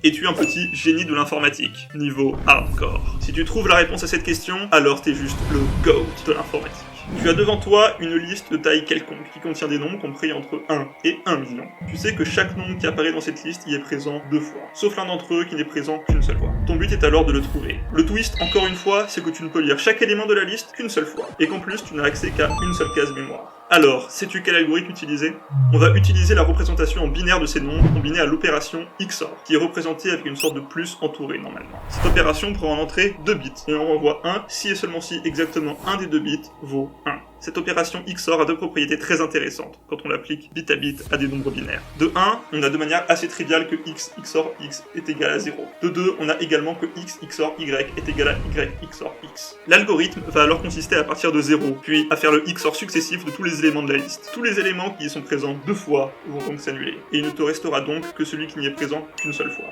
Es-tu un petit génie de l'informatique? Niveau hardcore. Si tu trouves la réponse à cette question, alors t'es juste le GOAT de l'informatique. Tu as devant toi une liste de taille quelconque qui contient des nombres compris entre 1 et 1 million. Tu sais que chaque nombre qui apparaît dans cette liste y est présent 2 fois, sauf l'un d'entre eux qui n'est présent qu'une seule fois. Ton but est alors de le trouver. Le twist, encore une fois, c'est que tu ne peux lire chaque élément de la liste qu'une seule fois, et qu'en plus tu n'as accès qu'à une seule case mémoire. Alors, sais-tu quel algorithme utiliser? On va utiliser la représentation en binaire de ces nombres combinée à l'opération XOR, qui est représentée avec une sorte de plus entouré normalement. Cette opération prend en entrée 2 bits, et on renvoie 1 si et seulement si exactement un des 2 bits vaut 1. Cette opération XOR a deux propriétés très intéressantes quand on l'applique bit à bit à des nombres binaires. De 1, on a de manière assez triviale que x XOR x est égal à 0. De 2, on a également que x XOR y est égal à y XOR x. L'algorithme va alors consister à partir de 0, puis à faire le XOR successif de tous les éléments de la liste. Tous les éléments qui y sont présents 2 fois vont donc s'annuler, et il ne te restera donc que celui qui n'y est présent qu'une seule fois.